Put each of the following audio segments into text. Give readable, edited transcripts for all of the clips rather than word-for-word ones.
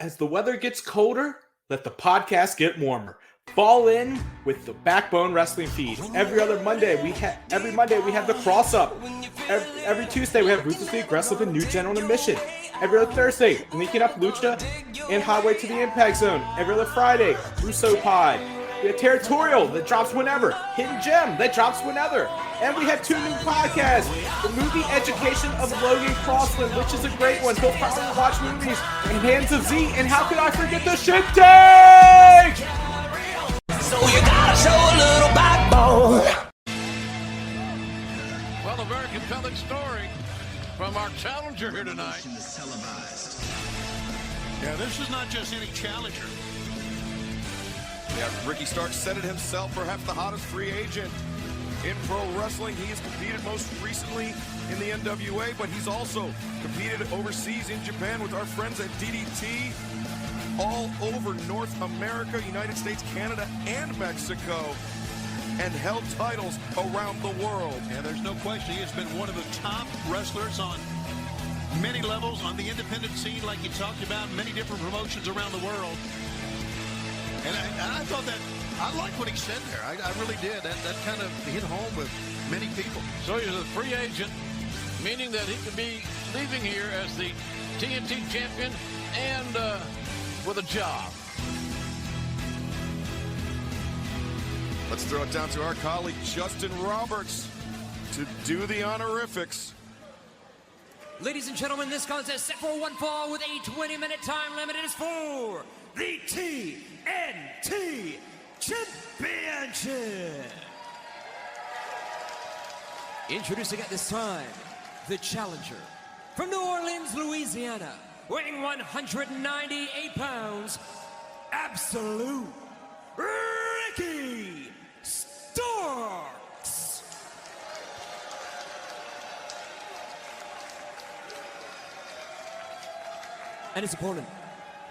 As the weather gets colder, let the podcast get warmer. Fall in with the Backbone Wrestling feed. Every Monday we have the cross up. Every Tuesday we have Brutus Beefcake Wrestling with New General Admission. Every other Thursday, linking up Lucha and Highway to the Impact Zone. Every other Friday, Russo Pod. We have Territorial that drops whenever. Hidden Gem that drops whenever. And we have 2 new podcasts. The Movie Education of Logan Crossland, which is a great one. He'll finally watch movies. And Hands of Z. And how could I forget the Shit Take? So you gotta show a little backbone. Well, a very compelling story from our challenger here tonight. Yeah, this is not just any challenger. Yeah, Ricky Starks said it himself, perhaps the hottest free agent in pro wrestling. He has competed most recently in the NWA, but he's also competed overseas in Japan with our friends at DDT, all over North America, United States, Canada, and Mexico, and held titles around the world. And there's no question he has been one of the top wrestlers on many levels on the independent scene, like you talked about, many different promotions around the world. And I thought that, I like what he said there. I really did. That kind of hit home with many people. So he's a free agent, meaning that he could be leaving here as the TNT champion and with a job. Let's throw it down to our colleague Justin Roberts to do the honorifics. Ladies and gentlemen, this contest set for one fall with a 20-minute time limit. It is for the TNT Championship. Introducing at this time, the challenger from New Orleans, Louisiana, weighing 198 pounds, Absolute Ricky Starks. And his opponent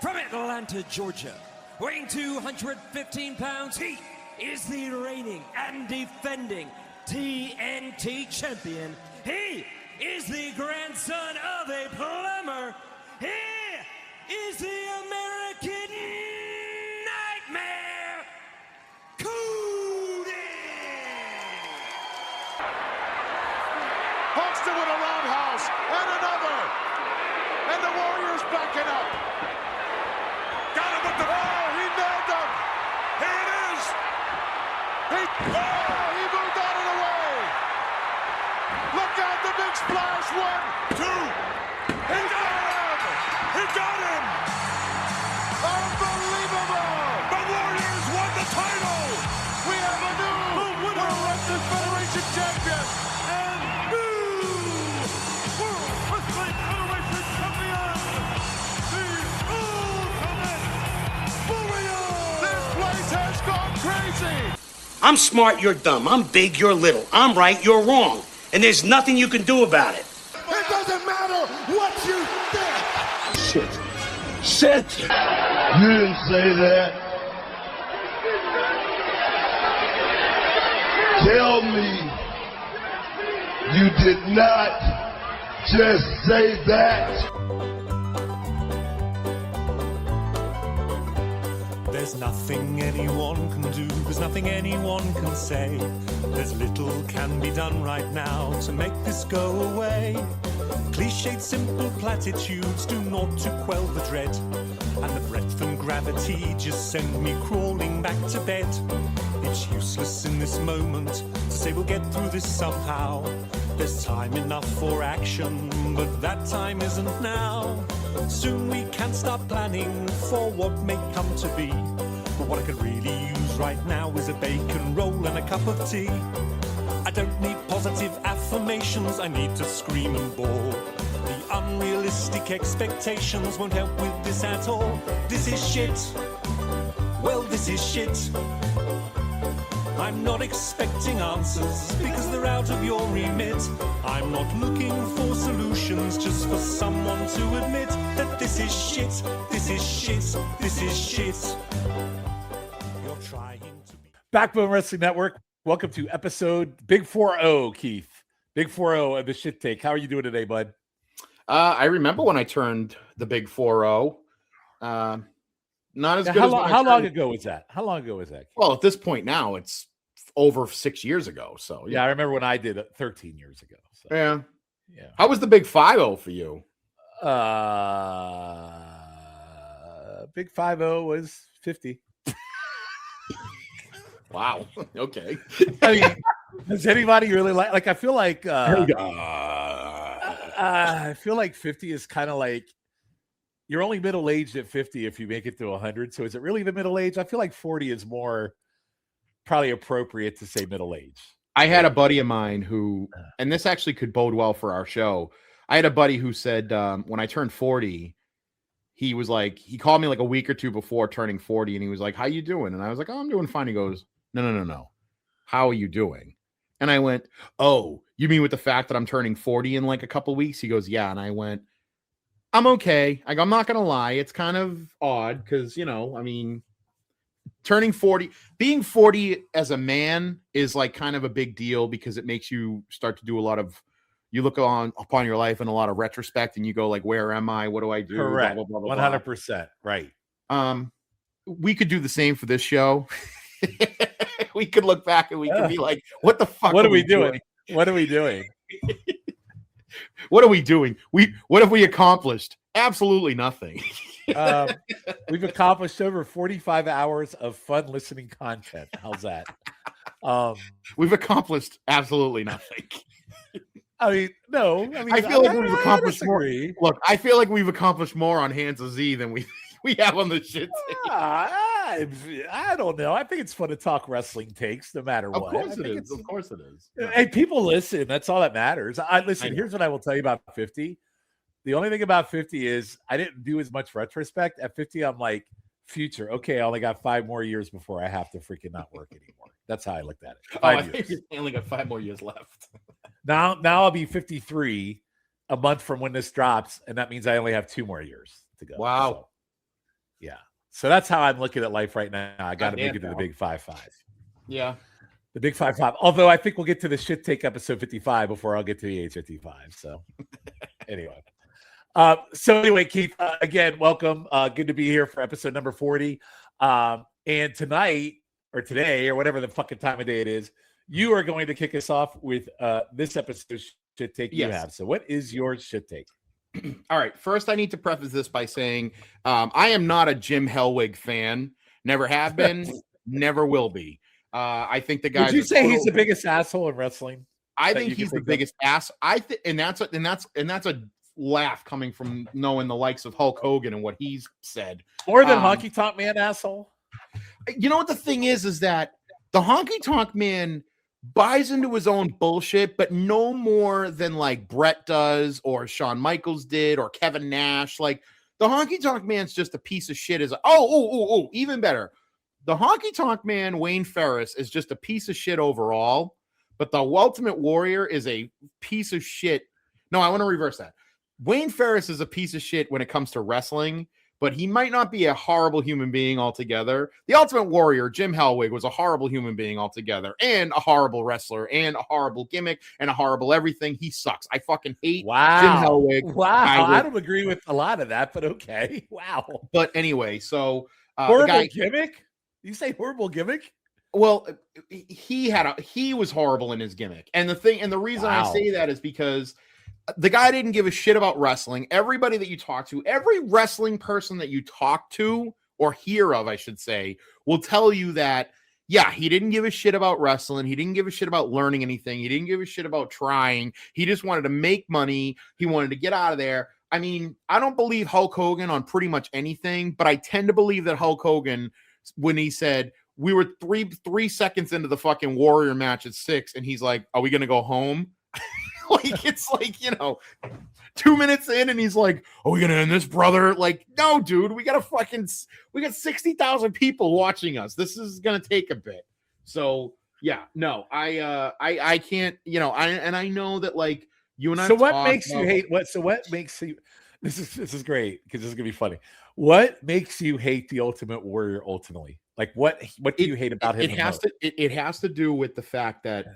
from Atlanta, Georgia, weighing 215 pounds, he is the reigning and defending TNT champion. He is the grandson of a plumber. He is the American Nightmare, Cody. Hoxton with a roundhouse and another. And the Warriors backing up. Got him with the ball. He nailed them. Here it is. He moved out of the way. Look out, the big splash. 1, 2. He got him. He got him. Unbelievable. The Warriors won the title. We have a new World Wrestling Federation champion. And new World Wrestling Federation champion. The Ultimate Warrior. This place has gone crazy. I'm smart, you're dumb. I'm big, you're little. I'm right, you're wrong. And there's nothing you can do about it. It doesn't matter what you think. Shit. You didn't say that. Tell me you did not just say that. There's nothing anyone can do, there's nothing anyone can say. There's little can be done right now to make this go away. Cliched simple platitudes do not to quell the dread. And the breadth and gravity just send me crawling back to bed. It's useless in this moment to say we'll get through this somehow. There's time enough for action, but that time isn't now. Soon we can start planning for what may come to be. But what I could really use right now is a bacon roll and a cup of tea. I don't need positive affirmations, I need to scream and bawl. The unrealistic expectations won't help with this at all. This is shit. Well, this is shit. I'm not expecting answers because they're out of your remit. I'm not looking for solutions, just for someone to admit that this is shit, this is shit, this is shit. You're trying to be... Backbone Wrestling Network, welcome to episode Big 4-0, Keith. Big 4-0 of the Shit Take. How are you doing today, bud? I remember when I turned the Big 4-0. Not as Now, good how as long, when I how long turned- ago was that? How long ago was that? Well, at this point now, it's over 6 years ago. So Yeah, I remember when I did it 13 years ago. So. yeah. Yeah. How was the big 5-0 for you? Big 5-0 was 50. Wow. Okay. I mean, does anybody really like I feel like I feel like 50 is kind of like you're only middle-aged at 50 if you make it to 100. So is it really the middle age? I feel like 40 is more probably appropriate to say middle age. I had a buddy of mine who, and this actually could bode well for our show. I had a buddy who said when I turned 40, he was like, he called me like a week or two before turning 40, and he was like, "How you doing?" And I was like, "Oh, I'm doing fine." He goes, No. How are you doing?" And I went, "Oh, you mean with the fact that I'm turning 40 in like a couple weeks?" He goes, "Yeah." And I went, "I'm okay. Like, I'm not going to lie. It's kind of odd because, I mean, turning 40, being 40 as a man is like kind of a big deal because it makes you start to do you look upon your life in a lot of retrospect and you go like, where am I? What do I do?" Correct. Blah, blah, blah, blah, 100%. Right. We could do the same for this show. We could look back and we could be like, what the fuck? What are we doing? What are we doing? What are we doing? What have we accomplished? Absolutely nothing. We've accomplished over 45 hours of fun listening content. How's that? We've accomplished absolutely nothing. I mean, no. I mean, I feel like we've accomplished more. disagree. Look, I feel like we've accomplished more on Hands of Z than we have on the shit take. I don't know. I think it's fun to talk wrestling takes, no matter what. Of course it is. Of course it is. Hey, people listen. That's all that matters. Listen. Here's what I will tell you about 50. The only thing about 50 is I didn't do as much retrospect. At 50, I'm like, future. Okay, I only got 5 more years before I have to freaking not work anymore. That's how I looked at it. 5 years. I only got 5 more years left. Now I'll be 53 a month from when this drops, and that means I only have 2 more years to go. Wow. So, yeah. So that's how I'm looking at life right now. I got to make it to the big 5-5. Yeah. The big 5-5. Although I think we'll get to the shit take episode 55 before I'll get to the age 55. So anyway. So anyway, Keith, again, welcome. Good to be here for episode number 40. And tonight or today or whatever the fucking time of day it is, you are going to kick us off with this episode shit take you have. So what is your shit take? All right. First, I need to preface this by saying I am not a Jim Hellwig fan. Never have been. Never will be. I think the guy. Would you say he's the biggest asshole in wrestling? I think he's the biggest ass. And that's a laugh coming from knowing the likes of Hulk Hogan and what he's said. More than Honky Tonk Man asshole. You know what the thing is that the Honky Tonk Man buys into his own bullshit, but no more than like Brett does or Shawn Michaels did or Kevin Nash. Like the Honky Tonk Man's just a piece of shit. Even better. The Honky Tonk Man, Wayne Ferris, is just a piece of shit overall, but the Ultimate Warrior is a piece of shit. No, I want to reverse that. Wayne Ferris is a piece of shit when it comes to wrestling, but he might not be a horrible human being altogether. The Ultimate Warrior, Jim Hellwig, was a horrible human being altogether and a horrible wrestler and a horrible gimmick and a horrible everything. He sucks. I fucking hate Jim Hellwig. Wow. I don't agree with a lot of that, but okay. Wow. But anyway, so horrible gimmick? You say horrible gimmick? Well, he was horrible in his gimmick. And the reason I say that is because the guy didn't give a shit about wrestling. Everybody that you talk to, every wrestling person that you talk to or hear of, I should say, will tell you that, yeah, he didn't give a shit about wrestling. He didn't give a shit about learning anything. He didn't give a shit about trying. He just wanted to make money. He wanted to get out of there. I mean, I don't believe Hulk Hogan on pretty much anything, but I tend to believe that Hulk Hogan, when he said, we were three seconds into the fucking Warrior match at 6, and he's like, are we going to go home? Like, it's like, 2 minutes in and he's like, are we gonna end this, brother? Like, no, dude, we got 60,000 people watching us. This is gonna take a bit. So yeah, no, I can't, I know that like you and I. So what makes you hate what makes you, this is great because this is gonna be funny. What makes you hate the Ultimate Warrior ultimately? Like what do you hate about him? It has to do with the fact that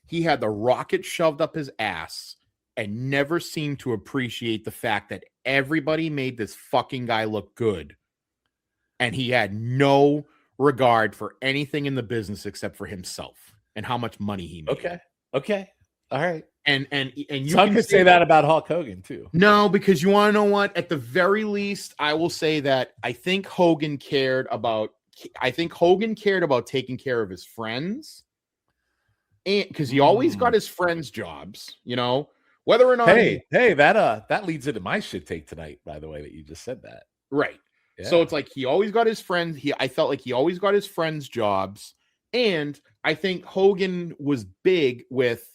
he had the rocket shoved up his ass and never seemed to appreciate the fact that everybody made this fucking guy look good and he had no regard for anything in the business except for himself and how much money he made. Okay. All right. And you Some could say that about Hulk Hogan too. No, because you want to know what? At the very least, I will say that I think Hogan cared about taking care of his friends. And because he always got his friends jobs, whether or not that leads into my shit take tonight, by the way, that you just said that. Right. Yeah. So it's like he always got his friends. I felt like he always got his friends jobs. And I think Hogan was big with,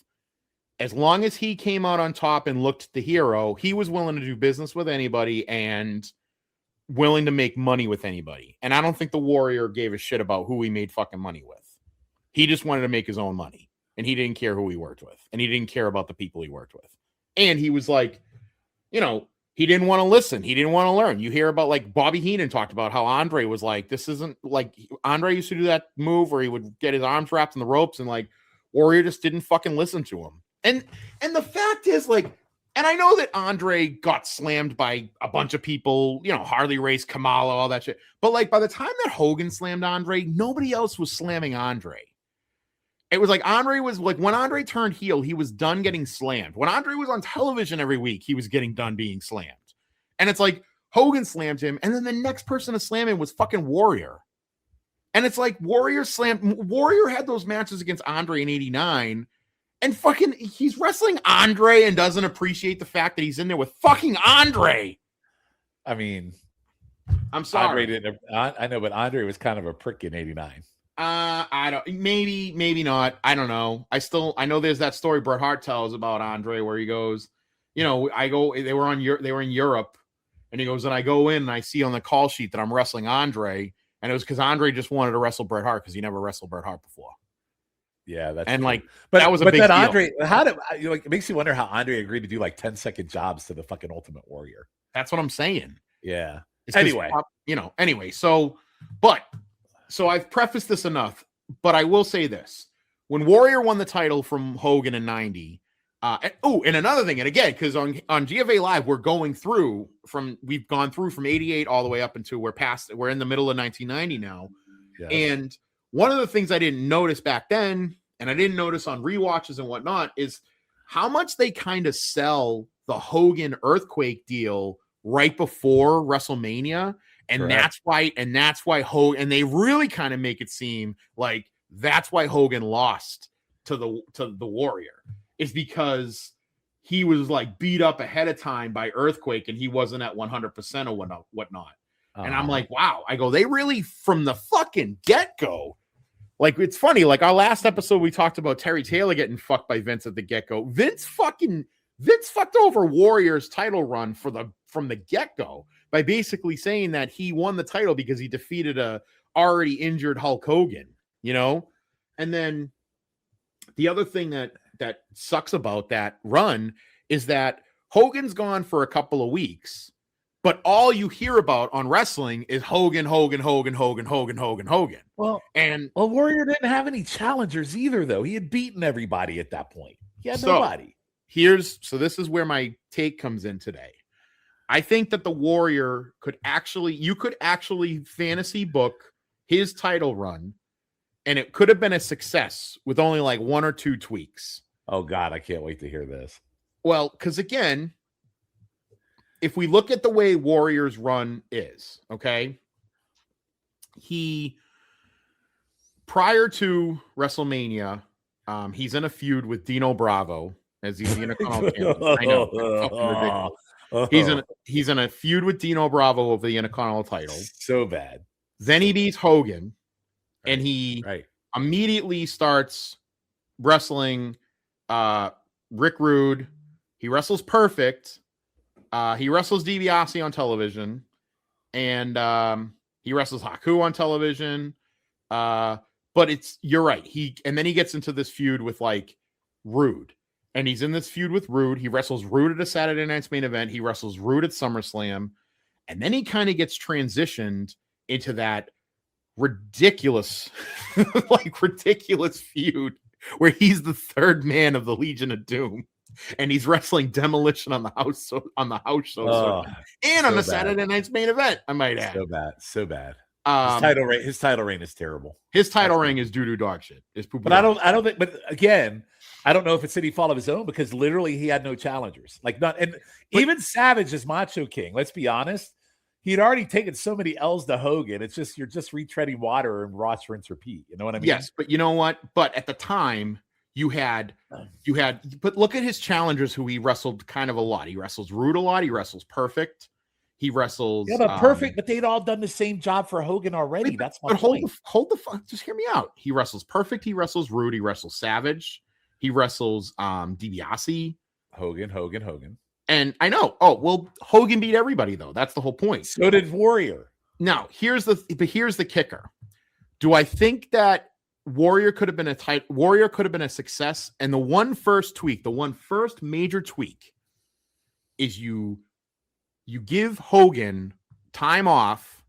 as long as he came out on top and looked the hero, he was willing to do business with anybody and willing to make money with anybody. And I don't think the Warrior gave a shit about who he made fucking money with. He just wanted to make his own money. And he didn't care who he worked with. And he didn't care about the people he worked with. And he was like, he didn't want to listen. He didn't want to learn. You hear about like Bobby Heenan talked about how Andre was like, this isn't like Andre used to do that move where he would get his arms wrapped in the ropes and like Warrior just didn't fucking listen to him. And the fact is like, and I know that Andre got slammed by a bunch of people, Harley Race, Kamala, all that shit. But like by the time that Hogan slammed Andre, nobody else was slamming Andre. It was like Andre was like, when Andre turned heel, he was done getting slammed. When Andre was on television every week, he was getting done being slammed. And it's like Hogan slammed him, and then the next person to slam him was fucking Warrior. And it's like Warrior had those matches against Andre in '89, and fucking he's wrestling Andre and doesn't appreciate the fact that he's in there with fucking Andre. I mean, I'm sorry. I know, but Andre was kind of a prick in '89. I don't, maybe not. I don't know. I know there's that story Bret Hart tells about Andre where he goes, they were in Europe, and he goes, and I go in and I see on the call sheet that I'm wrestling Andre, and it was because Andre just wanted to wrestle Bret Hart because he never wrestled Bret Hart before. Yeah, that's and true. like, but that was a big deal. Andre, it makes you wonder how Andre agreed to do like 10-second jobs to the fucking Ultimate Warrior. That's what I'm saying. Yeah. Anyway. So I've prefaced this enough, but I will say this. When Warrior won the title from Hogan in 90, and another thing, and again, because on GFA Live, we've gone through from 88 all the way up until we're in the middle of 1990 now. Yes. And one of the things I didn't notice back then, and I didn't notice on rewatches and whatnot, is how much they kind of sell the Hogan Earthquake deal right before WrestleMania. And Correct. that's why Hogan, and they really kind of make it seem like that's why Hogan lost to the Warrior, is because he was like beat up ahead of time by Earthquake and he wasn't at 100% or whatnot. And I'm like, wow, I go, they really from the fucking get-go. Like, it's funny, like our last episode, we talked about Terry Taylor getting fucked by Vince at the get-go. Vince fucked over Warrior's title run from the get-go by basically saying that he won the title because he defeated a already injured Hulk Hogan, And then the other thing that sucks about that run is that Hogan's gone for a couple of weeks, but all you hear about on wrestling is Hogan. Well, Warrior didn't have any challengers either, though. He had beaten everybody at that point. He had nobody. This is where my take comes in today. I think that the Warrior could actually fantasy book his title run, and it could have been a success with only like one or two tweaks. Oh God, I can't wait to hear this. Well, because again, if we look at the way Warrior's run is, okay, prior to WrestleMania, he's in a feud with Dino Bravo as he's the Intercontinental champion. I know, fucking ridiculous. He's in a feud with Dino Bravo over the Intercontinental title. So bad. Then he beats Hogan, and he immediately starts wrestling Rick Rude. He wrestles Perfect. He wrestles DiBiase on television, and he wrestles Haku on television. But you're right. And then he gets into this feud with like Rude. And he's in this feud with Rude. He wrestles Rude at a Saturday Night's Main Event. He wrestles Rude at SummerSlam. And then he kind of gets transitioned into that ridiculous feud where he's the third man of the Legion of Doom. And he's wrestling Demolition on the house show. And on the Saturday Night's Main Event, I might add. So bad. His title reign is terrible. His title reign is doo-doo dog shit. But I don't think, but again, I don't know if it's any fault of his own because literally he had no challengers. Even Savage is Macho King. Let's be honest. He'd already taken so many L's to Hogan. It's just, you're just retreading water and Ross, rinse, repeat. You know what I mean? Yes, but you know what? But at the time, but look at his challengers who he wrestled kind of a lot. He wrestles Rude a lot. He wrestles Perfect. He wrestles. Yeah, but Perfect, but they'd all done the same job for Hogan already. That's my point. Just hear me out. He wrestles Perfect. He wrestles Rude. He wrestles Savage. He wrestles DiBiase. Hogan. And I know. Oh, well, Hogan beat everybody, though. That's the whole point. So did Warrior. Now, here's the kicker. Do I think that Warrior could have been a success? And the first major tweak is you give Hogan time off,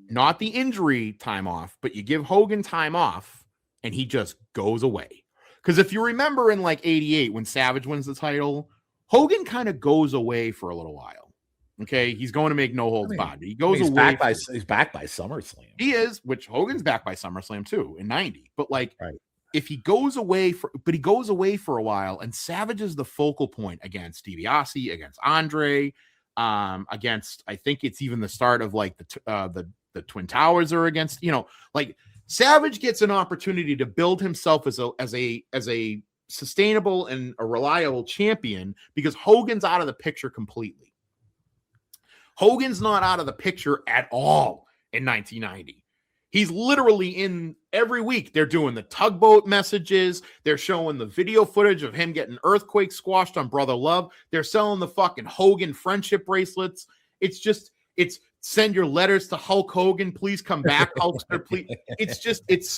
not the injury time off, but you give Hogan time off and he just goes away. Because if you remember in like 88, when Savage wins the title, Hogan kind of goes away for a little while. Okay. He's going to make no holds barred. He goes away. He's back by SummerSlam. He is, which Hogan's back by SummerSlam too in 90. But if he goes away for a while, and Savage is the focal point against DiBiase, against Andre, against, I think it's even the start of like the Twin Towers are against, Savage gets an opportunity to build himself as a sustainable and a reliable champion because Hogan's out of the picture completely. Hogan's not out of the picture at all in 1990. He's literally in every week. They're doing the tugboat messages. They're showing the video footage of him getting earthquake squashed on Brother Love. They're selling the fucking Hogan friendship bracelets. It's send your letters to Hulk Hogan. Please come back, Hulkster. Please.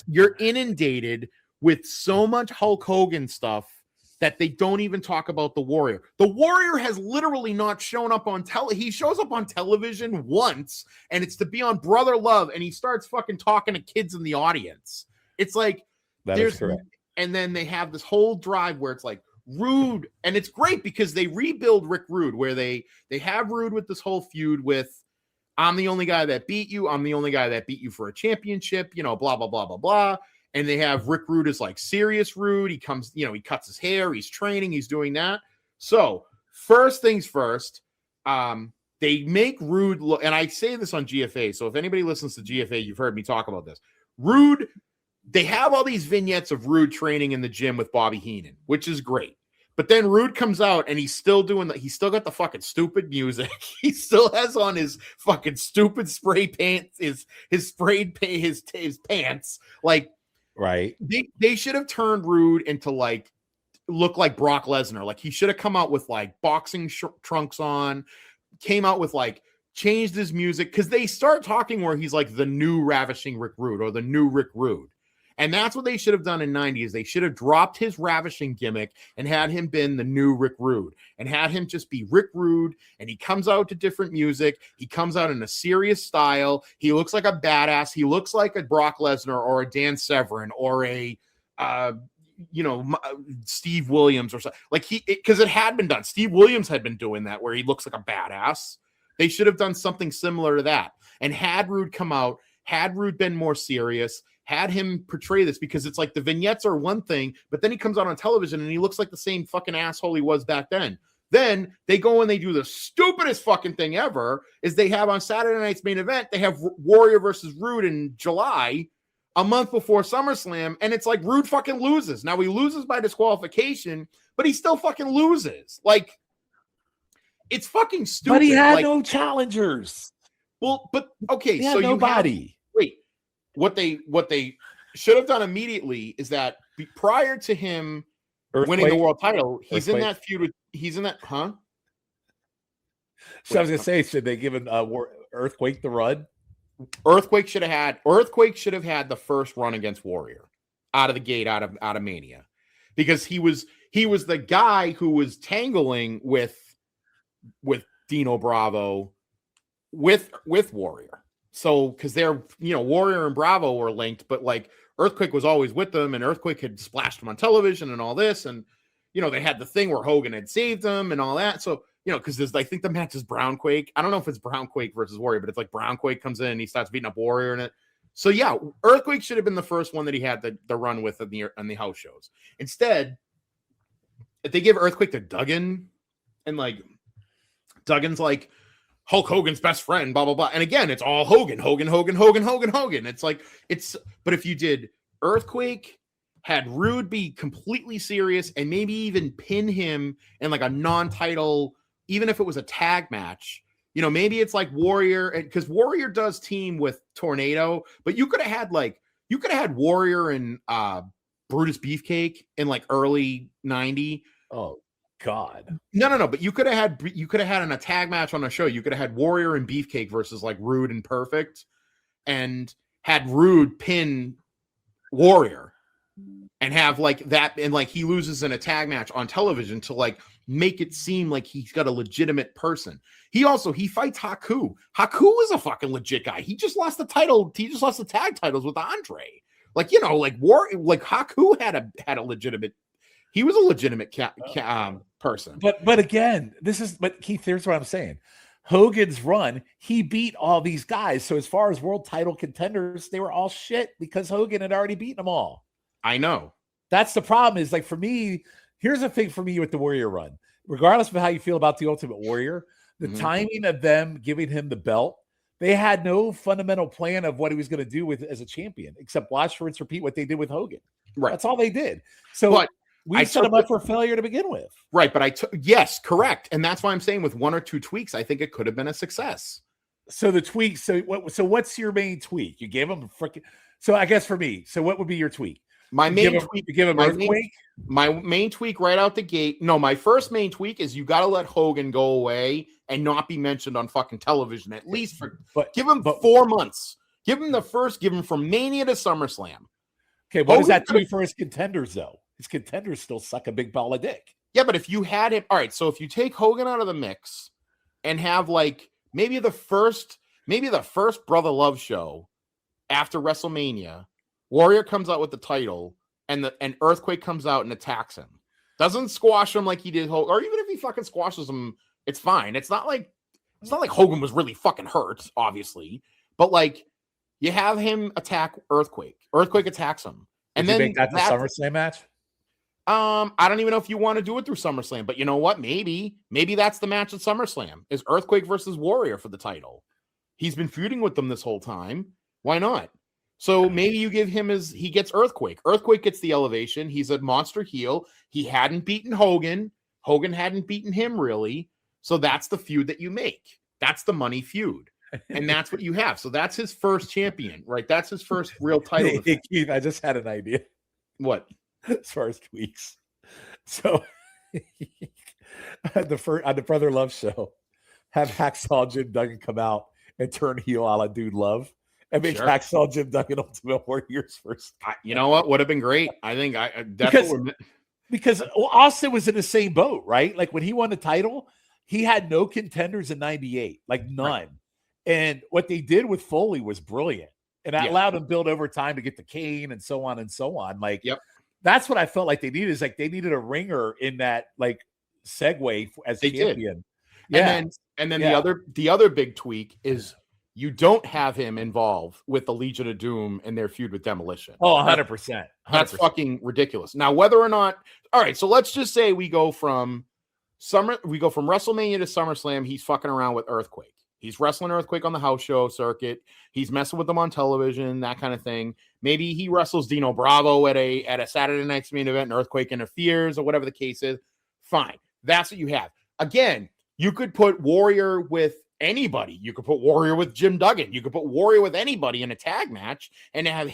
You're inundated with so much Hulk Hogan stuff that they don't even talk about the Warrior. The Warrior has literally not shown up on he shows up on television once, and it's to be on Brother Love, and he starts fucking talking to kids in the audience. It's like that is correct. And then they have this whole drive where it's like Rude, and it's great because they rebuild Rick Rude, where they have Rude with this whole feud with I'm the only guy that beat you. I'm the only guy that beat you for a championship, blah, blah, blah, blah, blah. And they have Rick Rude as like serious Rude. He comes, he cuts his hair. He's training. He's doing that. So first things first, they make Rude look, and I say this on GFA. So if anybody listens to GFA, you've heard me talk about this. Rude, they have all these vignettes of Rude training in the gym with Bobby Heenan, which is great. But then Rude comes out and he's still doing that. He's still got the fucking stupid music. He still has on his fucking stupid spray pants, his pants. Like, right. They should have turned Rude into look like Brock Lesnar. Like he should have come out with like boxing trunks on, came out with changed his music. Cause they start talking where he's like the new ravishing Rick Rude or the new Rick Rude. And that's what they should have done in 90 is they should have dropped his ravishing gimmick and had him been the new Rick Rude and had him just be Rick Rude. And he comes out to different music. He comes out in a serious style. He looks like a badass. He looks like a Brock Lesnar or a Dan Severn or a, Steve Williams or something because it had been done. Steve Williams had been doing that where he looks like a badass. They should have done something similar to that and had Rude come out, had Rude been more serious, had him portray this because it's like the vignettes are one thing, but then he comes out on television and he looks like the same fucking asshole he was back then. Then they go and they do the stupidest fucking thing ever is they have on Saturday night's main event, they have Warrior versus Rude in July, a month before SummerSlam. And it's like Rude fucking loses. Now he loses by disqualification, but he still fucking loses. Like it's fucking stupid. But he had no challengers. Well, but okay. So nobody. What they should have done immediately is that prior to him winning the world title, he's in that feud with huh? So I was gonna say, should they give Earthquake the run? Earthquake should have had the first run against Warrior out of the gate, out of Mania, because he was the guy who was tangling with Dino Bravo with Warrior. So, because they're, Warrior and Bravo were linked, but Earthquake was always with them, and Earthquake had splashed them on television and all this. And, they had the thing where Hogan had saved them and all that. So you know, because there's, I think the match is Brownquake. I don't know if it's Brownquake versus Warrior, but it's like Brownquake comes in and he starts beating up Warrior in it. So yeah, Earthquake should have been the first one that he had the run with on the house shows. Instead, if they give Earthquake to Duggan, and like Duggan's like Hulk Hogan's best friend, blah blah blah, and again, it's all Hogan. It's like but if you did Earthquake, had Rude be completely serious, and maybe even pin him in like a non-title, even if it was a tag match, you know, maybe it's like Warrior, and because Warrior does team with Tornado, but you could have had Warrior and Brutus Beefcake in like early 90. Oh God. No, but you could have had in a tag match on a show. You could have had Warrior and Beefcake versus like Rude and Perfect, and had Rude pin Warrior and have like that, and like he loses in a tag match on television to like make it seem like he's got a legitimate person. He fights Haku. Haku is a fucking legit guy. He just lost the title. He just lost the tag titles with Andre. Like, you know, like Haku had a legitimate. He was a legitimate person. But again, Keith, here's what I'm saying. Hogan's run, he beat all these guys. So as far as world title contenders, they were all shit because Hogan had already beaten them all. I know. That's the problem. Is like, for me, here's the thing for me with the Warrior run. Regardless of how you feel about the Ultimate Warrior, the timing of them giving him the belt, they had no fundamental plan of what he was going to do with as a champion, except watch, rinse, repeat what they did with Hogan. Right. That's all they did. So we set him up for failure to begin with. Right. But yes, correct. And that's why I'm saying with one or two tweaks, I think it could have been a success. So the tweak. So what's your main tweak? You gave him a freaking. So I guess for me, so what would be your tweak? My main tweak right out the gate. No, my first main tweak is you got to let Hogan go away and not be mentioned on fucking television, at least give him 4 months. Give him from Mania to SummerSlam. Okay, what does that do for his contenders though? His contenders still suck a big ball of dick. Yeah, but if you had him, all right. So if you take Hogan out of the mix and have like maybe the first Brother Love show after WrestleMania, Warrior comes out with the title, and Earthquake comes out and attacks him. Doesn't squash him like he did, or even if he fucking squashes him, it's fine. It's not like Hogan was really fucking hurt, obviously, but like you have him attack Earthquake. Earthquake attacks him, and then make that the SummerSlam match. I don't even know if you want to do it through SummerSlam, but you know what? Maybe that's the match at SummerSlam is Earthquake versus Warrior for the title. He's been feuding with them this whole time. Why not? So maybe you give him he gets Earthquake. Earthquake gets the elevation. He's a monster heel. He hadn't beaten Hogan. Hogan hadn't beaten him really. So that's the feud that you make. That's the money feud. And that's what you have. So that's his first champion, right? That's his first real title. Hey, Keith, I just had an idea. What? As far as tweaks. So on the Brother Love show, have Hacksaw Jim Duggan come out and turn heel a la Dude Love. And make Hacksaw Jim Duggan Ultimate Warriors first. You know what? Would have been great. I think because Austin was in the same boat, right? Like when he won the title, he had no contenders in 98, like none. Right. And what they did with Foley was brilliant. And that allowed him to build over time to get the cane and so on and so on. Like, that's what I felt like they needed, is like they needed a ringer in that like segue as champion. Yeah. And then the other big tweak is you don't have him involved with the Legion of Doom and their feud with Demolition. Oh, 100%. That's fucking ridiculous. Now, whether or not, all right, so let's just say we go from WrestleMania to SummerSlam, he's fucking around with Earthquake. He's wrestling Earthquake on the house show circuit. He's messing with them on television, that kind of thing. Maybe he wrestles Dino Bravo at a Saturday Night's Main Event and Earthquake interferes or whatever the case is. Fine. That's what you have. Again, you could put Warrior with anybody. You could put Warrior with Jim Duggan. You could put Warrior with anybody in a tag match and have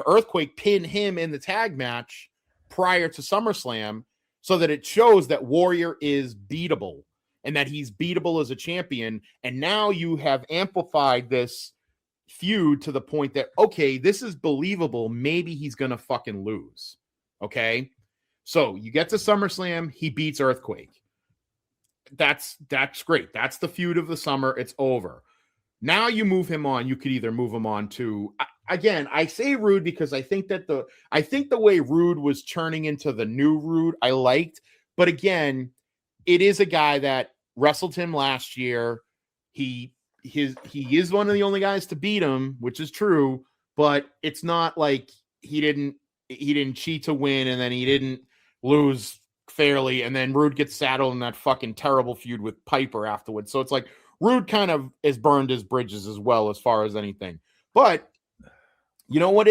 Earthquake pin him in the tag match prior to SummerSlam so that it shows that Warrior is beatable and that he's beatable as a champion. And now you have amplified this feud to the point that, okay, this is believable. Maybe he's going to fucking lose. Okay. So you get to SummerSlam. He beats Earthquake. That's great. That's the feud of the summer. It's over. Now you move him on. You could either move him on to, again, I say Rude because I think the way Rude was turning into the new Rude, I liked, But again, it is a guy that wrestled him last year. He is one of the only guys to beat him, which is true, but it's not like he didn't cheat to win and then he didn't lose fairly, and then Rude gets saddled in that fucking terrible feud with Piper afterwards. So it's like Rude kind of has burned his bridges as well as far as anything. But you know what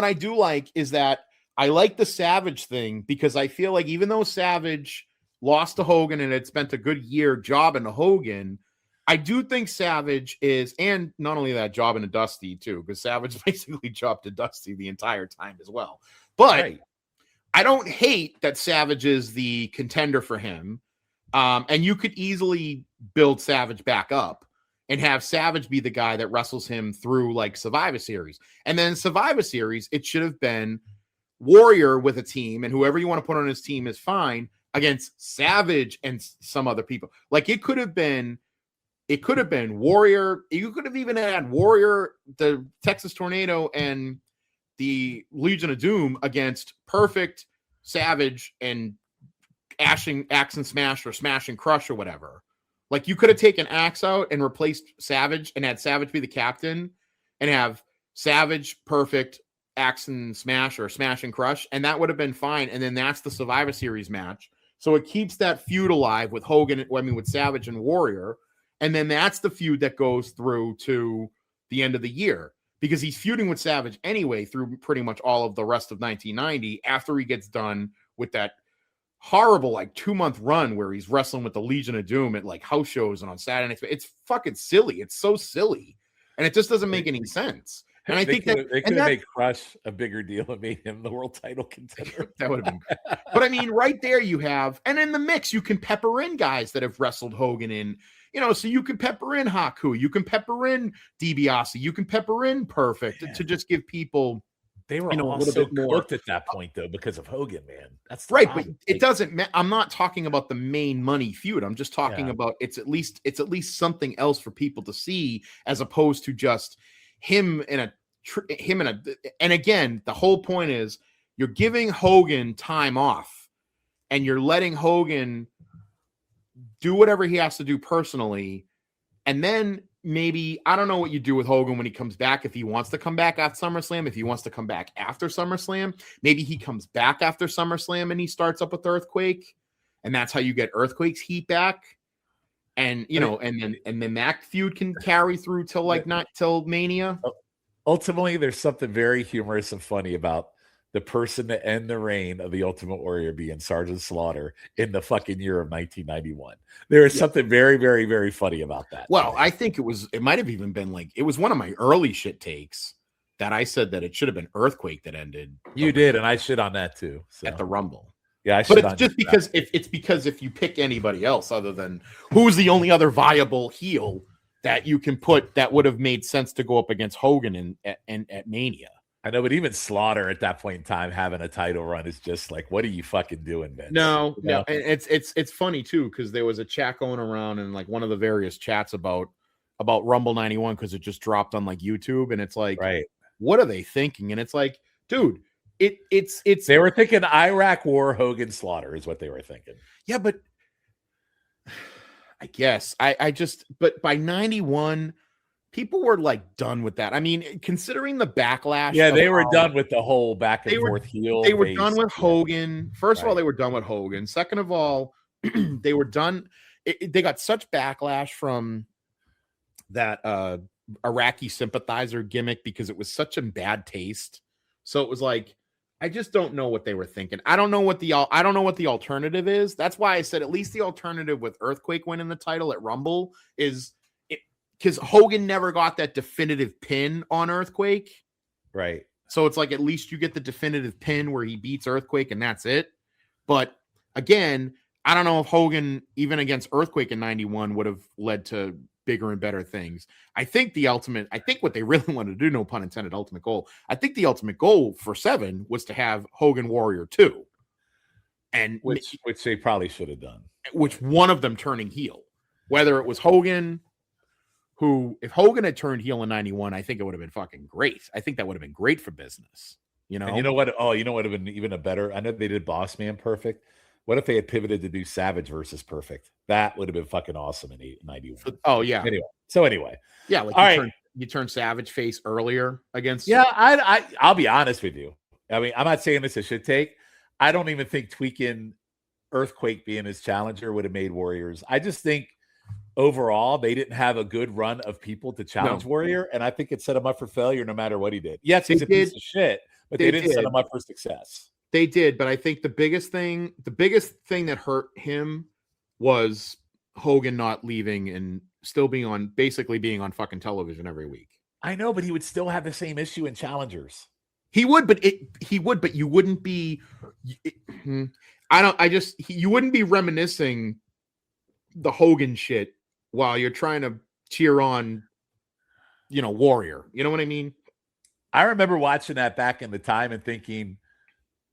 I do like is that I like the Savage thing, because I feel like even though Savage lost to Hogan and had spent a good year jobbing to Hogan, I do think Savage is, and not only that, jobbing to Dusty too, because Savage basically jobbed to Dusty the entire time as well. But I don't hate that Savage is the contender for him. And you could easily build Savage back up and have Savage be the guy that wrestles him through like Survivor Series. And then Survivor Series, it should have been Warrior with a team, and whoever you want to put on his team is fine, against Savage and some other people. Like it could have been Warrior. You could have even had Warrior, the Texas Tornado, and the Legion of Doom against Perfect, Savage, and Axe and Smash, or Smash and Crush, or whatever. Like you could have taken Axe out and replaced Savage and had Savage be the captain and have Savage, Perfect, Axe and Smash, or Smash and Crush, and that would have been fine. And then that's the Survivor Series match. So it keeps that feud alive with with Savage and Warrior. And then that's the feud that goes through to the end of the year, because he's feuding with Savage anyway through pretty much all of the rest of 1990 after he gets done with that horrible like 2-month run where he's wrestling with the Legion of Doom at like house shows and on Saturday nights. It's fucking silly. It's so silly. And it just doesn't make any sense. And I think they could have made Crush a bigger deal and made him the world title contender. That would have been good. But I mean, right there you have, and in the mix, you can pepper in guys that have wrestled Hogan in, so you can pepper in Haku, you can pepper in DiBiase, you can pepper in Perfect to just give people. They were a little bit more cooked at that point, though, because of Hogan, man. That's right, problem. But it doesn't. I'm not talking about the main money feud. I'm just talking about it's at least something else for people to see, as opposed to just him in a. And again, the whole point is you're giving Hogan time off, and you're letting Hogan do whatever he has to do personally, and then. Maybe, I don't know what you do with Hogan when he comes back, if he wants to come back after SummerSlam, if he wants to come back after SummerSlam. Maybe he comes back after SummerSlam and he starts up with Earthquake, and that's how you get Earthquake's heat back. And, and then that feud can carry through till not till Mania. Ultimately, there's something very humorous and funny about the person to end the reign of the Ultimate Warrior being Sergeant Slaughter in the fucking year of 1991. There is something very, very, very funny about that. Well, I think it might have even been it was one of my early shit takes that I said that it should have been Earthquake that ended. You did, and I shit on that too. So. At the Rumble. Yeah, but it's just because if you pick anybody else other than who's the only other viable heel that you can put that would have made sense to go up against Hogan at Mania. I know, but even Slaughter at that point in time having a title run is just like, what are you fucking doing, man? No. And it's funny too, because there was a chat going around in like one of the various chats about Rumble 91, because it just dropped on like YouTube, and it's like, right, what are they thinking? And it's like, dude, it's they were thinking Iraq War, Hogan, Slaughter is what they were thinking. Yeah, but I guess but by 91. People were like done with that. I mean, considering the backlash. Yeah, they were done with the whole back and forth heel. They were done with Hogan. First of all, they were done with Hogan. Second of all, they were done. They got such backlash from that Iraqi sympathizer gimmick because it was such in bad taste. So it was like, I just don't know what they were thinking. I don't know what the alternative is. That's why I said at least the alternative with Earthquake winning the title at Rumble is. Because Hogan never got that definitive pin on Earthquake. Right. So it's like at least you get the definitive pin where he beats Earthquake and that's it. But again, I don't know if Hogan, even against Earthquake in 91, would have led to bigger and better things. I think what they really wanted to do, no pun intended, ultimate goal. I think the ultimate goal for 7 was to have Hogan Warrior 2. And which they probably should have done. Which one of them turning heel. Whether it was Hogan... if Hogan had turned heel in 91, I think it would have been fucking great. I think that would have been great for business. And you know what? Oh, you know what would have been even a better? I know they did Boss Man perfect, What if they had pivoted to do Savage versus Perfect? That would have been fucking awesome in 91. Oh yeah. Anyway. Yeah, like you turn Savage face earlier against. Yeah, I'll be honest with you. I mean, I'm not saying this a shit take. I don't even think tweaking Earthquake being his challenger would have made Warriors. I just think overall they didn't have a good run of people to challenge Warrior, and I think it set him up for failure no matter what he did. Yes, he's a piece of shit, but they didn't set him up for success. They did, but I think the biggest thing that hurt him was Hogan not leaving and still being on fucking television every week. I know, but he would still have the same issue in challengers. He would, but you wouldn't be. You wouldn't be reminiscing the Hogan shit while you're trying to cheer on, Warrior. You know what I mean? I remember watching that back in the time and thinking,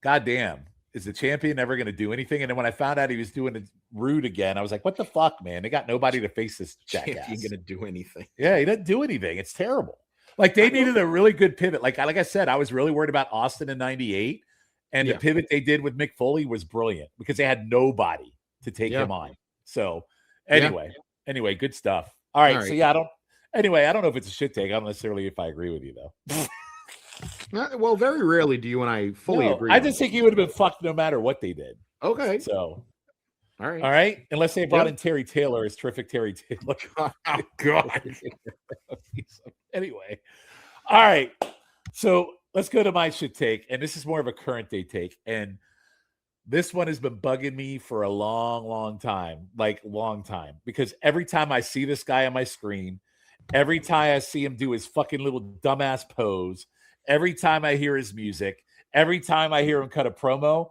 God damn, is the champion ever going to do anything? And then when I found out he was doing it rude again, I was like, what the fuck, man? They got nobody to face this jackass. He ain't going to do anything. Yeah, he doesn't do anything. It's terrible. Like, they needed a really good pivot. Like I said, I was really worried about Austin in 98. And the pivot they did with Mick Foley was brilliant because they had nobody to take him on. So anyway, good stuff. All right. So I don't know if it's a shit take. I don't necessarily if I agree with you though. Well, very rarely do you and I fully agree. I just think he would have been fucked no matter what they did. Okay. So all right. Unless they brought in Terry Taylor as terrific Terry Taylor. Oh God. Anyway. All right. So let's go to my shit take. And this is more of a current day take. And this one has been bugging me for a long, long time. Because every time I see this guy on my screen, every time I see him do his fucking little dumbass pose, every time I hear his music, every time I hear him cut a promo,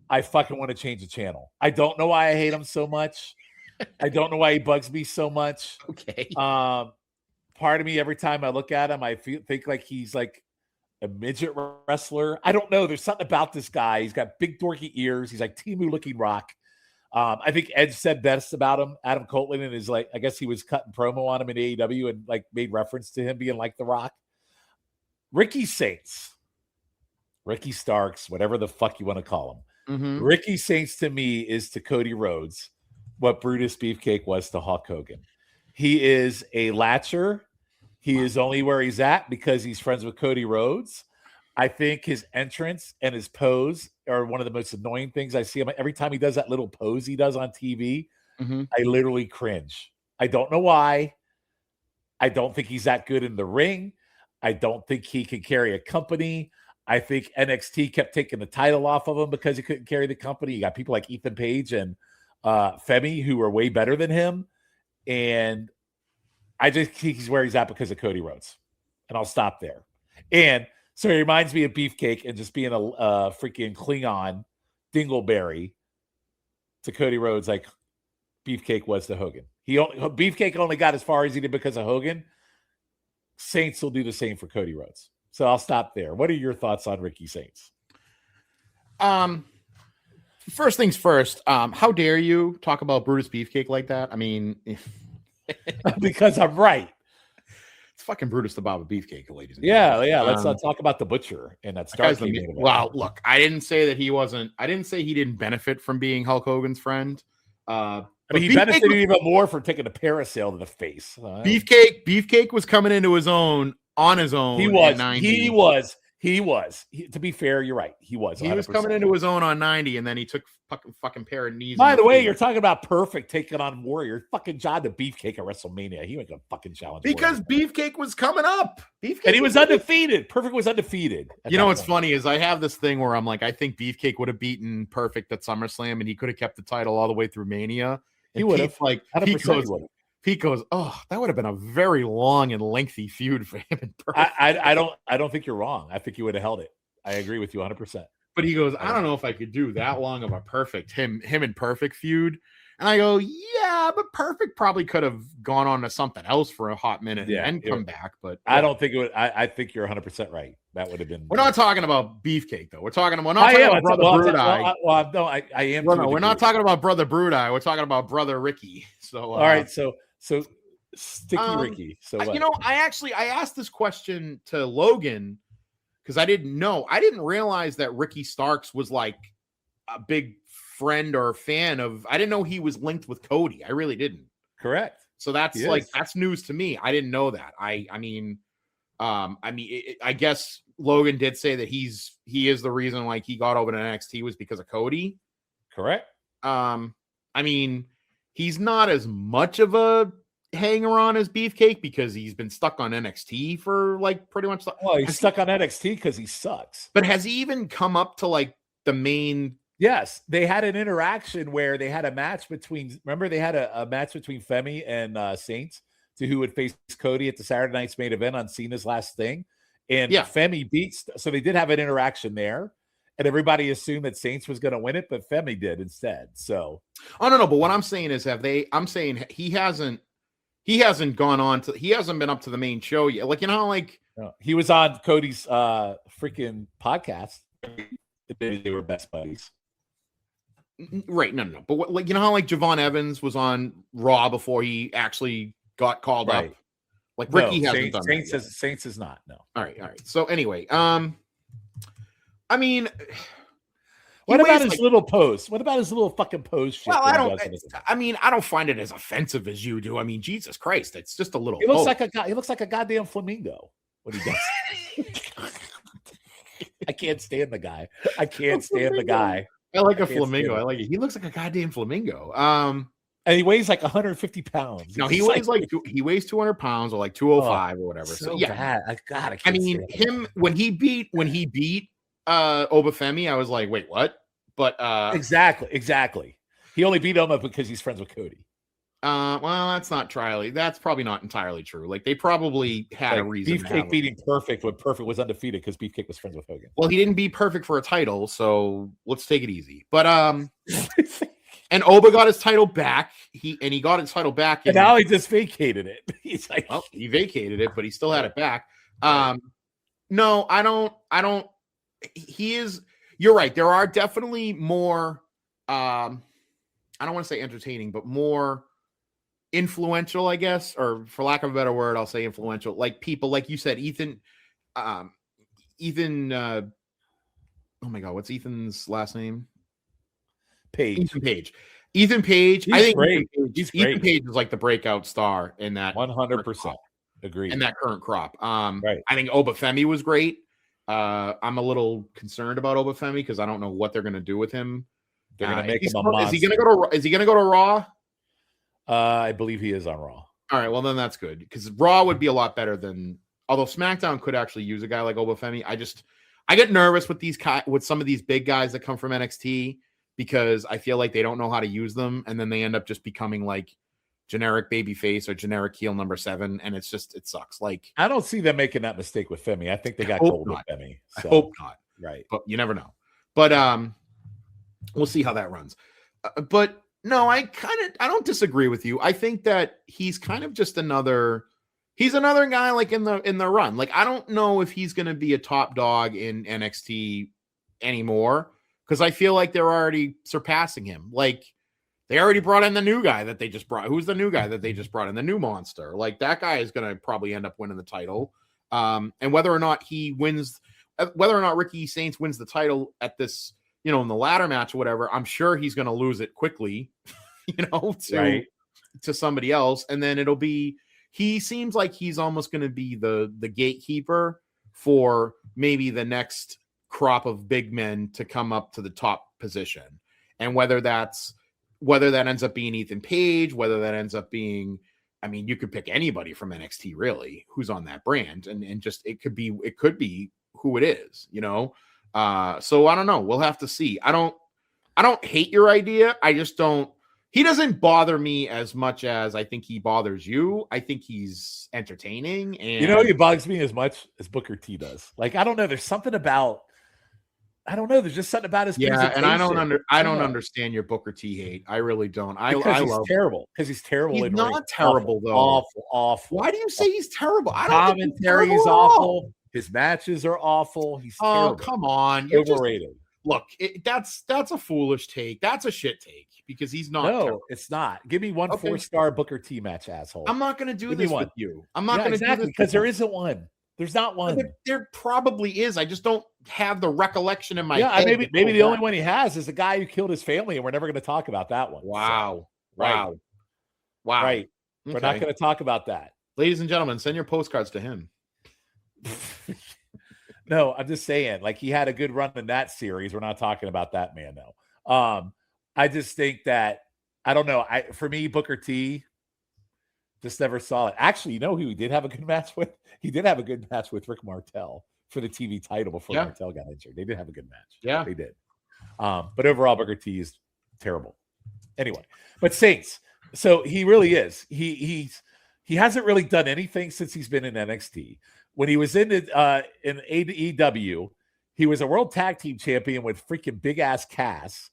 I fucking want to change the channel. I don't know why I hate him so much. I don't know why he bugs me so much. Okay. Part of me, every time I look at him, I think like he's like a midget wrestler. I don't know. There's something about this guy. He's got big dorky ears. He's like Timu looking rock. I think Edge said best about him. Adam Copeland and is like, I guess he was cutting promo on him in AEW and like made reference to him being like the Rock. Ricky Saints, Ricky Starks, whatever the fuck you want to call him. Mm-hmm. Ricky Saints to me is to Cody Rhodes what Brutus Beefcake was to Hulk Hogan. He is a latcher. He is only where he's at because he's friends with Cody Rhodes. I think his entrance and his pose are one of the most annoying things I see him. Every time he does that little pose he does on TV, I literally cringe. I don't know why. I don't think he's that good in the ring. I don't think he can carry a company. I think NXT kept taking the title off of him because he couldn't carry the company. You got people like Ethan Page and Femi who are way better than him. And I just think he's where he's at because of Cody Rhodes. And I'll stop there. And so he reminds me of Beefcake and just being a freaking Klingon dingleberry to Cody Rhodes like Beefcake was to Hogan. Beefcake only got as far as he did because of Hogan. Saints will do the same for Cody Rhodes. So I'll stop there. What are your thoughts on Ricky Saints? First things first, how dare you talk about Brutus Beefcake like that? I mean, because I'm right. It's fucking Brutus the Baba Beefcake, ladies and gentlemen. Yeah. Let's talk about the Butcher and that Stark. Well, look, I didn't say that he wasn't. I didn't say he didn't benefit from being Hulk Hogan's friend. I mean, he benefited even more for taking a parasail to the face. Beefcake was coming into his own on his own. He was. To be fair, you're right. He was. 100%. He was coming into his own on 90, and then he took fucking pair of knees. By the way, you're talking about Perfect taking on Warrior. Fucking John the Beefcake at WrestleMania. He went to fucking challenge because Warrior. Beefcake was coming up. And he was undefeated. Perfect was undefeated. You know what's funny is I have this thing where I'm like, I think Beefcake would have beaten Perfect at SummerSlam, and he could have kept the title all the way through Mania. He would have. Pete goes, oh, that would have been a very long and lengthy feud for him and Perfect. I don't think you're wrong. I think he would have held it. I agree with you 100%. But he goes, I don't know if I could do that long of a Perfect him and Perfect feud. And I go, yeah, but Perfect probably could have gone on to something else for a hot minute and come back. But I don't think it would. I think you're 100% right. That would have been. We're not talking about Beefcake though. We're talking about Brother Brudeye. I am. No, we're not talking about Brother Brudeye. We're talking about Brother Ricky. So all right, so Sticky Ricky. So I asked this question to Logan because I didn't know. I didn't realize that Ricky Starks was like a big friend or fan of. I didn't know he was linked with Cody. I really didn't. Correct. So that's that's news to me. I didn't know that. I guess Logan did say that he is the reason like he got over to NXT was because of Cody. Correct. I mean, he's not as much of a hanger on as Beefcake because he's been stuck on NXT for like pretty much. Well, he's stuck on NXT because he sucks. But has he even come up to like the main? Yes, they had an interaction where they had a match between. Remember, they had a match between Femi and Saints to who would face Cody at the Saturday Night's main event on Cena's last thing, and Femi beats. So they did have an interaction there, and everybody assumed that Saints was going to win it, but Femi did instead. So, no. But what I'm saying is, I'm saying he hasn't gone on to. He hasn't been up to the main show yet. Like he was on Cody's freaking podcast. They were best buddies. Right, no. But how like Javon Evans was on Raw before he actually got called up. Like Ricky hasn't done that yet. Saints is not. No. All right. So anyway, I mean, what about his little post? What about his little fucking post? Shit well, I don't find it as offensive as you do. I mean, Jesus Christ, it's just a little. He looks like a goddamn flamingo when he does. I can't stand the guy. I like a flamingo. I like it. He looks like a goddamn flamingo. And he weighs like 150 pounds. No, he weighs he weighs 200 pounds or like 205 or whatever. So yeah, I mean, him when he beat Obafemi, I was like, wait, what? But exactly. He only beat him up because he's friends with Cody. Well, that's probably not entirely true. Like they probably had a reason. Beefcake beating Perfect when Perfect was undefeated because Beefcake was friends with Hogan. Well, he didn't beat Perfect for a title, so let's take it easy. But and Oba got his title back. He got his title back, and now he just vacated it. He's like, well, he vacated it, but he still had it back. No, I don't. He is. You're right. There are definitely more. I don't want to say entertaining, but more influential, I guess, or for lack of a better word, I'll say influential. Like people, like you said, Ethan. Oh my God, what's Ethan's last name? Page. Ethan Page. I think great. Ethan Page is like the breakout star in that 100%. Agreed. In that current crop. Right. I think Obafemi was great. I'm a little concerned about Obafemi because I don't know what they're going to do with him. They're going to make him a monster. Is he going to go to Raw? I believe he is on Raw. All right, well then that's good because Raw would be a lot better than. Although SmackDown could actually use a guy like Obafemi. I get nervous with some of these big guys that come from NXT because I feel like they don't know how to use them, and then they end up just becoming like generic babyface or generic heel number 7, and it sucks. Like I don't see them making that mistake with Femi. I think they got gold with Femi. So. I hope not. Right, but you never know. But we'll see how that runs. But no, I don't disagree with you. I think that he's kind of just another guy like in the run. Like I don't know if he's going to be a top dog in NXT anymore because I feel like they're already surpassing him. Like they already brought in the new guy that they just brought. Who's the new guy that they just brought in? The new monster. Like that guy is going to probably end up winning the title. And whether or not Ricky Saints wins the title at this, in the ladder match or whatever, I'm sure he's going to lose it quickly, to somebody else. And then he seems like he's almost going to be the gatekeeper for maybe the next crop of big men to come up to the top position. And whether that ends up being Ethan Page, whether that ends up being, I mean, you could pick anybody from NXT really who's on that brand and just, it could be who it is, so I don't know. We'll have to see. I don't hate your idea. I just don't, he doesn't bother me as much as I think he bothers you. I think he's entertaining. And he bugs me as much as Booker T does. Like, I don't know. There's something about, there's just something about his presentation. And I don't understand your Booker T hate. I really don't. I love terrible. Because he's terrible. He's not terrible though. Awful. Why do you say he's terrible? I don't Commentary is awful. His matches are awful. He's terrible. Come on. You're overrated. Look, that's a foolish take. That's a shit take because he's not. No, terrible. It's not. Give me one 4-star Booker T match, asshole. I'm not going to do this with you. I'm not going to do this because there isn't one. There's not one. There probably is. I just don't have the recollection in my head. Maybe the only one he has is the guy who killed his family, and we're never going to talk about that one. Wow. So, right. Wow. Right. We're not going to talk about that. Ladies and gentlemen, send your postcards to him. No, I'm just saying, like, he had a good run in that series. We're not talking about that man, though. I just think that, I don't know. For me, Booker T just never saw it. Actually, you know who he did have a good match with? He did have a good match with Rick Martel for the TV title before Martel got injured. They did have a good match. Yeah. They did. But overall, Booker T is terrible. Anyway, but Saints. So he really is. He hasn't really done anything since he's been in NXT. When he was in AEW, he was a world tag team champion with freaking big ass Cass.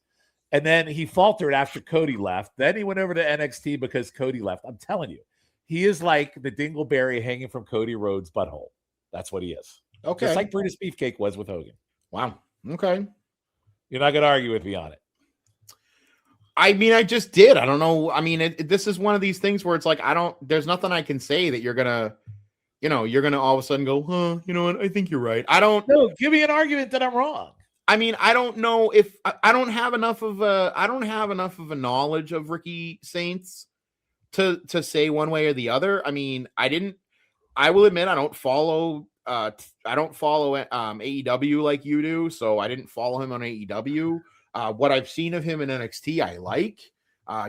And then he faltered after Cody left. Then he went over to NXT because Cody left. I'm telling you, he is like the dingleberry hanging from Cody Rhodes' butthole. That's what he is. Okay. Just like Brutus Beefcake was with Hogan. Wow. Okay. You're not going to argue with me on it. I mean, I just did. I don't know. I mean, this is one of these things where it's like, there's nothing I can say that you're going to, you're going to all of a sudden go, huh, you know what? I think you're right. No, give me an argument that I'm wrong. I mean, I don't know if I don't have enough of a knowledge of Ricky Saints to say one way or the other. I mean, I will admit I don't follow AEW like you do, so I didn't follow him on AEW. What I've seen of him in NXT, I like.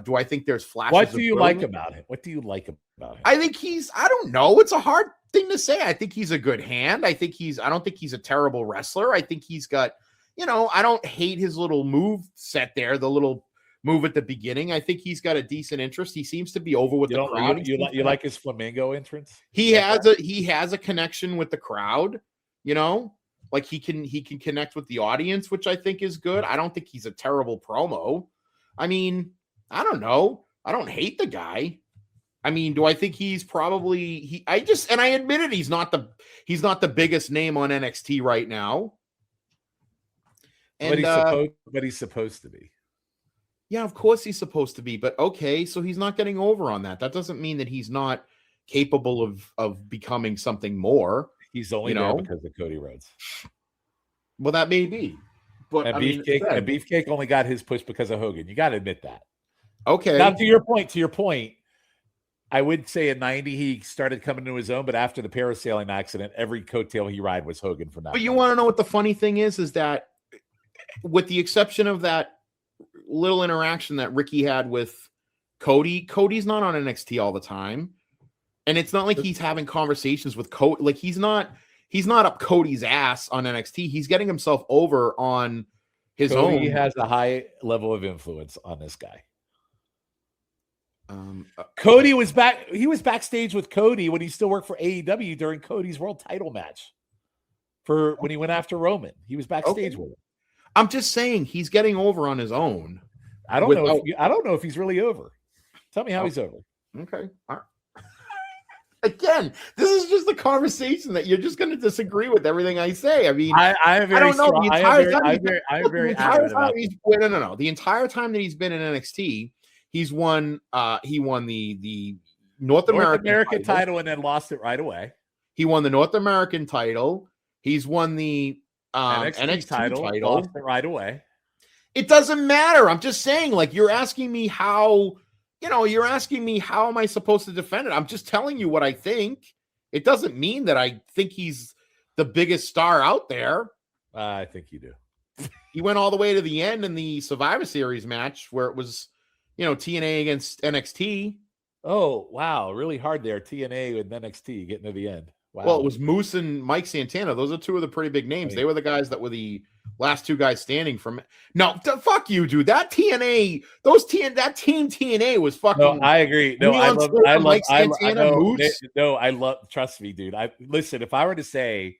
Do I think there's flashes? What do you like about him? What do you like about him? I think I don't know. It's a hard thing to say. I think he's a good hand. I don't think he's a terrible wrestler. I think he's got, I don't hate his little move set there, the little move at the begining. I think he's got a decent interest. He seems to be over with the crowd. You like his flamingo entrance? He has a connection with the crowd, like he can connect with the audience, which I think is good. I don't think he's a terrible promo. I mean, I don't know. I don't hate the guy. I mean, do I think he's probably I admitted he's not the biggest name on NXT right now. And, but he's supposed to be. Yeah, of course he's supposed to be. But okay, so he's not getting over on that. That doesn't mean that he's not capable of becoming something more. He's only there because of Cody Rhodes. Well, that may be. But Beefcake only got his push because of Hogan. You got to admit that. Okay. Now, to your point, I would say in 90 he started coming to his own, but after the parasailing accident, every coattail he ride was Hogan from that. But you want to know what the funny thing is that with the exception of that little interaction that Ricky had with Cody, Cody's not on NXT all the time. And it's not like he's having conversations with Cody. Like he's not up Cody's ass on NXT. He's getting himself over on his own. He has a high level of influence on this guy. Cody was back. He was backstage with Cody when he still worked for AEW during Cody's world title match for when he went after Roman. He was backstage with him. I'm just saying he's getting over on his own. I don't know if he's really over. Tell me how he's over. Okay. All right. Again, this is just a conversation that you're just going to disagree with everything I say. I mean, I don't know. The entire time that he's been in NXT, he won the North American title and then lost it right away. He won the North American title. He's won the NXT title. Lost it right away. It doesn't matter. I'm just saying, like, you're asking me how am I supposed to defend it? I'm just telling you what I think. It doesn't mean that I think he's the biggest star out there. I think you do. He went all the way to the end in the Survivor Series match where it was, TNA against NXT. Oh, wow. Really hard there. TNA and NXT getting to the end. Wow. Well, it was Moose and Mike Santana. Those are two of the pretty big names. They were the guys that were the last two guys standing from. No, fuck you, dude. That team TNA was fucking. No, I agree. No, I love. Trust me, dude. Listen. If I were to say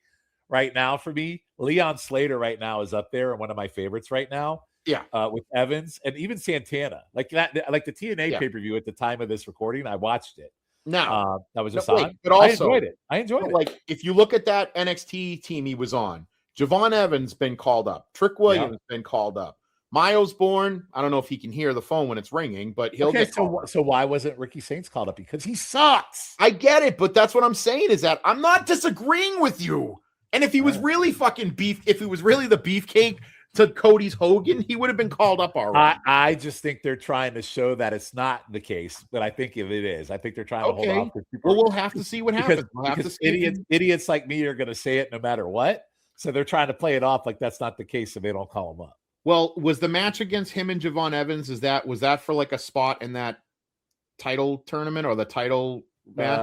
right now, for me, Leon Slater right now is up there and one of my favorites right now. Yeah, with Evans and even Santana, like that, like the TNA pay-per-view at the time of this recording, I watched it. Now that was just on. But also, I enjoyed it. Like if you look at that NXT team he was on, Javon Evans been called up, Trick Williams been called up, Miles Bourne, I don't know if he can hear the phone when it's ringing, but he'll get called. So why wasn't Ricky Saints called up? Because he sucks. I get it, but that's what I'm saying is that I'm not disagreeing with you. And if he was really fucking if he was really the beefcake to Cody's Hogan, he would have been called up already. I just think they're trying to show that it's not the case, but I think it is. I think they're trying to hold off. Well, we'll have to see what happens. We'll have to see idiots like me are going to say it no matter what. So they're trying to play it off like that's not the case, so they don't call him up. Well, was the match against him and Javon Evans? Was that for like a spot in that title tournament or the title match?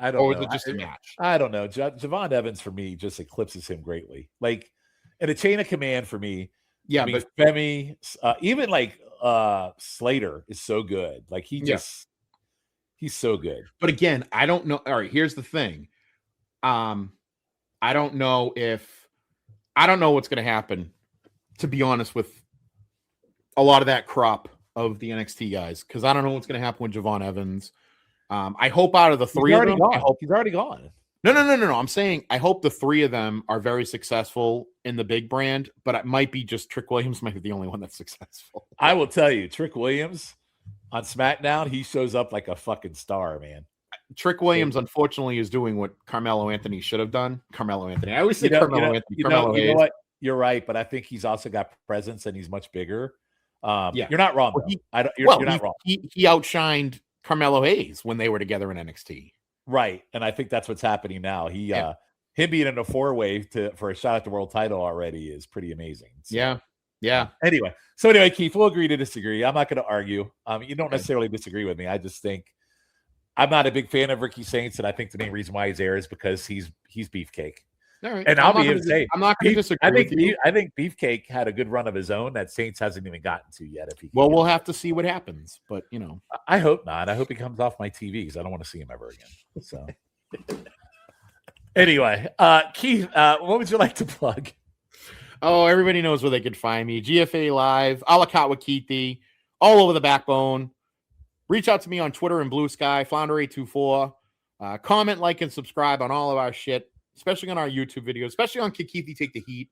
I don't know. Or was it just a match? I don't know. Javon Evans for me just eclipses him greatly. Like in a chain of command for me. Yeah, I mean, but Femi, even like Slater is so good. Like he's so good. But again, I don't know. All right, here's the thing. I don't know what's going to happen. To be honest, with a lot of that crop of the NXT guys, because I don't know what's going to happen with Javon Evans. I hope out of the three of them, he's already gone. No. I'm saying I hope the three of them are very successful in the big brand, but it might be just Trick Williams might be the only one that's successful. I will tell you, Trick Williams on SmackDown, he shows up like a fucking star, man. Trick Williams, unfortunately, is doing what Carmelo Anthony should have done. Carmelo Anthony. I always say Carmelo Anthony. You know what? You're right, but I think he's also got presence and he's much bigger. You're not wrong. You're not wrong. He outshined Carmelo Hayes when they were together in NXT. Right, and I think that's what's happening now. Him being in a 4-way for a shot at the world title already is pretty amazing. So, yeah. Anyway, Keith, we'll agree to disagree. I'm not going to argue. You don't necessarily disagree with me. I just think I'm not a big fan of Ricky Saints, and I think the main reason why he's there is because he's Beefcake. All right. And I'm not going to disagree with you. I think Beefcake had a good run of his own that Saints hasn't even gotten to yet. We'll have to see what happens, but I hope not. I hope he comes off my TV because I don't want to see him ever again. So anyway, Keith, what would you like to plug? Oh, everybody knows where they can find me. GFA Live, a la carte with Keithy, all over the backbone. Reach out to me on Twitter and Blue Sky, Flounder824. Comment, like, and subscribe on all of our shit, especially on our YouTube videos, especially on Keithy Take the Heat.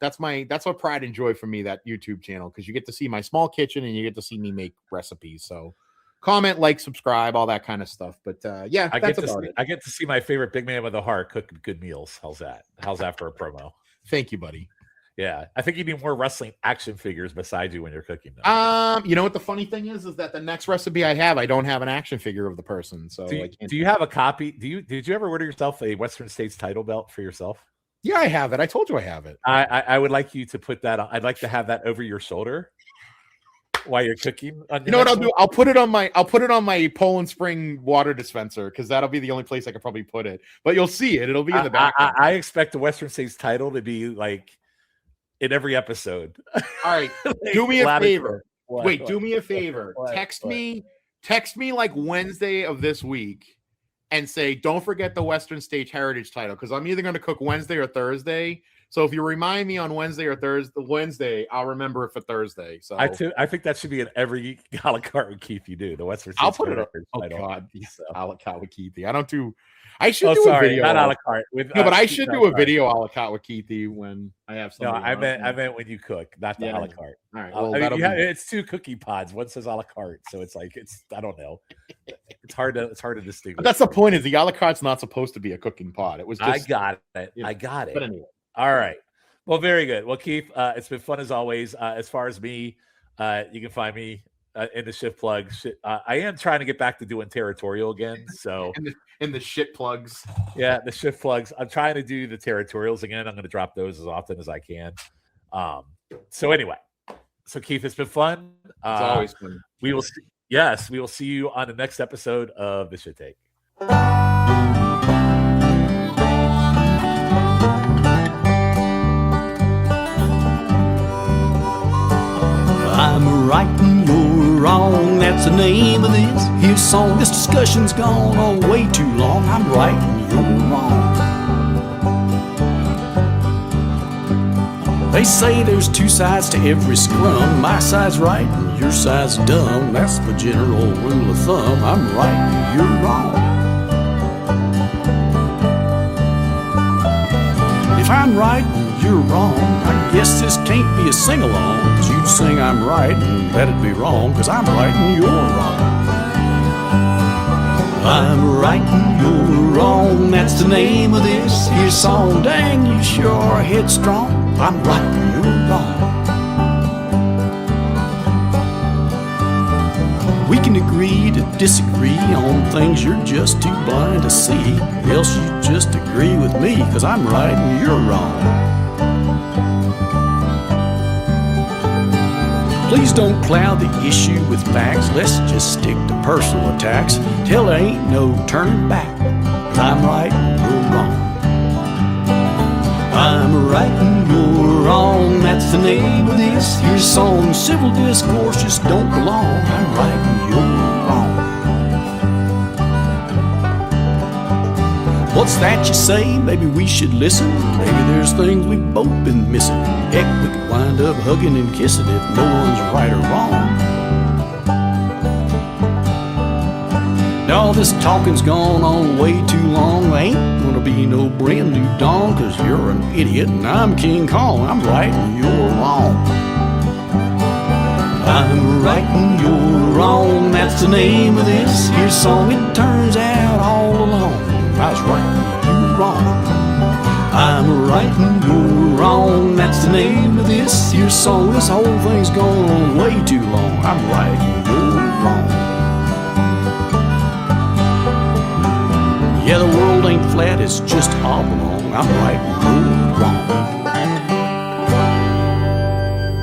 That's what pride and joy for me, that YouTube channel, because you get to see my small kitchen and you get to see me make recipes. So comment, like, subscribe, all that kind of stuff. But that's about it. I get to see my favorite big man with a heart cooking good meals. How's that? How's that for a promo? Thank you, buddy. Yeah, I think you need more wrestling action figures beside you when you're cooking them. You know what the funny thing is that the next recipe I have, I don't have an action figure of the person. So do you have a copy? Did you ever order yourself a Western States title belt for yourself? Yeah, I have it. I told you I have it. I would like you to put that on. I'd like to have that over your shoulder while you're cooking. You know what I'll do? I'll put it on my Poland Spring water dispenser, because that'll be the only place I could probably put it. But you'll see it. It'll be in the back. I expect the Western States title to be like in every episode. All right. Do me a favor. Do me a favor. Text me like Wednesday of this week and say, don't forget the Western States Heritage title, because I'm either going to cook Wednesday or Thursday. So if you remind me on Wednesday or Wednesday, I'll remember it for Thursday. So I think that should be in every a la carte with Keith you do. The Western States. I'll put it up. Oh God, a la carte with Keithy. I should do a video. Not a la carte. But I should do a video a la carte with Keithy when I have something. No, I meant when you cook, not the a la carte. All right. Well, it's 2 cookie pods. One says a la carte, so it's like I don't know. It's hard to distinguish. But that's the point. Is the a la carte's not supposed to be a cooking pot? It was. I got it. I got it. But anyway. All right. Well, very good. Well, Keith, it's been fun as always. As far as me, you can find me in the shift plug. I am trying to get back to doing territorial again. So in the shit plugs. Yeah, the shift plugs. I'm trying to do the territorials again. I'm going to drop those as often as I can. So anyway, Keith, it's been fun. It's always fun. We will see you on the next episode of The Shit Take. I'm right and you're wrong, that's the name of this here song. This discussion's gone on way too long. I'm right and you're wrong. They say there's 2 sides to every scrum. My side's right and your side's dumb. That's the general rule of thumb. I'm right and you're wrong. If I'm right and you're wrong, I guess this can't be a sing-along. 'Cause you'd sing I'm right and that'd be wrong, 'cause I'm right and you're wrong. I'm right and you're wrong, that's the name of this here song. Dang, you sure are headstrong. I'm right and you're wrong. We can agree to disagree on things you're just too blind to see. Else you just agree with me, 'cause I'm right and you're wrong. Please don't cloud the issue with facts. Let's just stick to personal attacks till there ain't no turning back. 'Cause I'm right and you're wrong. I'm right and you're wrong, that's the name of this here song. Civil discourse just don't belong. I'm right and you're wrong. What's that you say? Maybe we should listen. Maybe there's things we've both been missing. Heck, we could wind up hugging and kissing if no one's right or wrong. Now all this talking's gone on way too long. There ain't gonna be no brand new dawn, 'cause you're an idiot and I'm King Kong. I'm right and you're wrong. I'm right and you're wrong, that's the name of this here song. It turns out all along I was right and you were wrong. I'm right and you're wrong, that's the name of this here song. This whole thing's gone on way too long. I'm right and you're wrong. Yeah, the world ain't flat, it's just oblong. I'm right and you're wrong.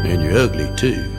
And you're ugly too.